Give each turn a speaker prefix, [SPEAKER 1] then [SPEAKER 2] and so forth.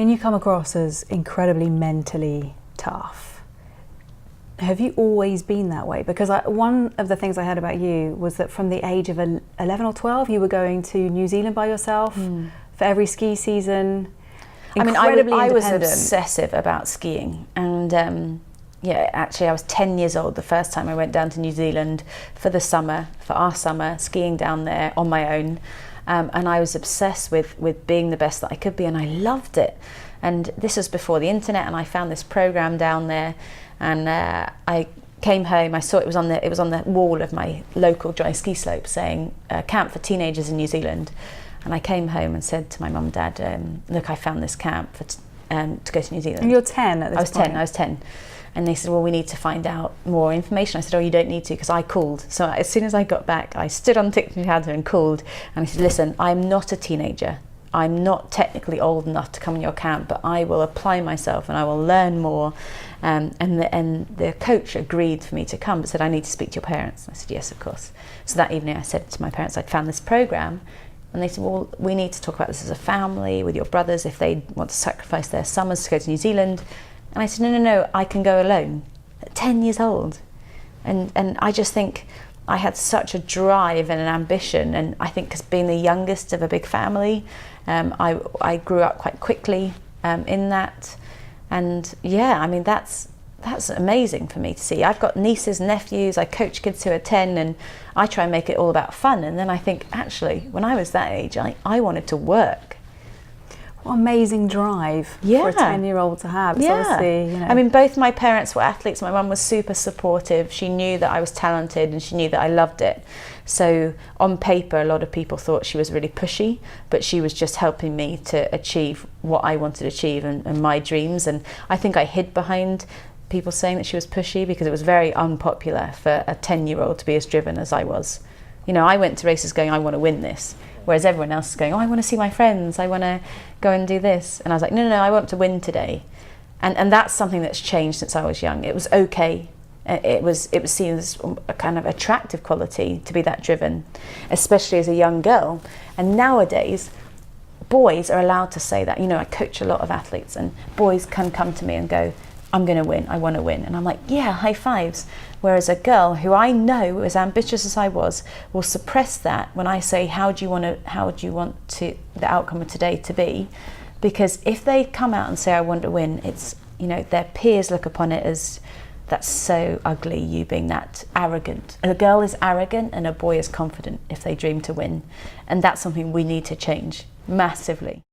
[SPEAKER 1] mean, you come across as incredibly mentally tough. Have you always been that way? Because one of the things I heard about you was that from the age of 11 or 12, you were going to New Zealand by yourself for every ski season.
[SPEAKER 2] I mean, I was obsessive about skiing, and yeah, actually I was 10 years old the first time I went down to New Zealand for the summer, for our summer, skiing down there on my own. And I was obsessed with being the best that I could be, and I loved it. And this was before the internet, and I found this program down there, and I came home, I saw it was on the wall of my local dry ski slope saying camp for teenagers in New Zealand. And I came home and said to my mum and dad, look, I found this camp to go to New Zealand.
[SPEAKER 1] And you're 10 at this point?
[SPEAKER 2] I was 10. And they said, well, we need to find out more information. I said, oh, you don't need to, because I called. So as soon as I got back, I stood on Tiktaalik and called. And I said, listen, I'm not a teenager. I'm not technically old enough to come in your camp, but I will apply myself and I will learn more. And the coach agreed for me to come, but said, I need to speak to your parents. I said, yes, of course. So that evening I said to my parents, I'd found this program. And they said, well, we need to talk about this as a family with your brothers if they want to sacrifice their summers to go to New Zealand. And I said, no, I can go alone at 10 years old. And I just think I had such a drive and an ambition. And I think because being the youngest of a big family, I grew up quite quickly in that. And yeah, I mean, that's amazing for me to see. I've got nieces and nephews, I coach kids who are 10, and I try and make it all about fun. And then I think, actually, when I was that age, I wanted to work.
[SPEAKER 1] What amazing drive for a 10-year-old to have. It's obviously, you know.
[SPEAKER 2] I mean, both my parents were athletes. My mum was super supportive. She knew that I was talented and she knew that I loved it. So on paper, a lot of people thought she was really pushy, but she was just helping me to achieve what I wanted to achieve and my dreams. And I think I hid behind people saying that she was pushy because it was very unpopular for a 10-year-old to be as driven as I was. You know, I went to races going, I want to win this. Whereas everyone else is going, oh, I want to see my friends, I want to go and do this. And I was like, no, I want to win today. And that's something that's changed since I was young. It was okay. It was seen as a kind of attractive quality to be that driven, especially as a young girl. And nowadays, boys are allowed to say that. You know, I coach a lot of athletes, and boys can come to me and go, I'm going to win, I want to win. And I'm like, yeah, high fives. Whereas a girl who I know, as ambitious as I was, will suppress that when I say, how do you want the outcome of today to be? Because if they come out and say, I want to win, it's, you know, their peers look upon it as, that's so ugly, you being that arrogant. A girl is arrogant and a boy is confident if they dream to win. And that's something we need to change massively.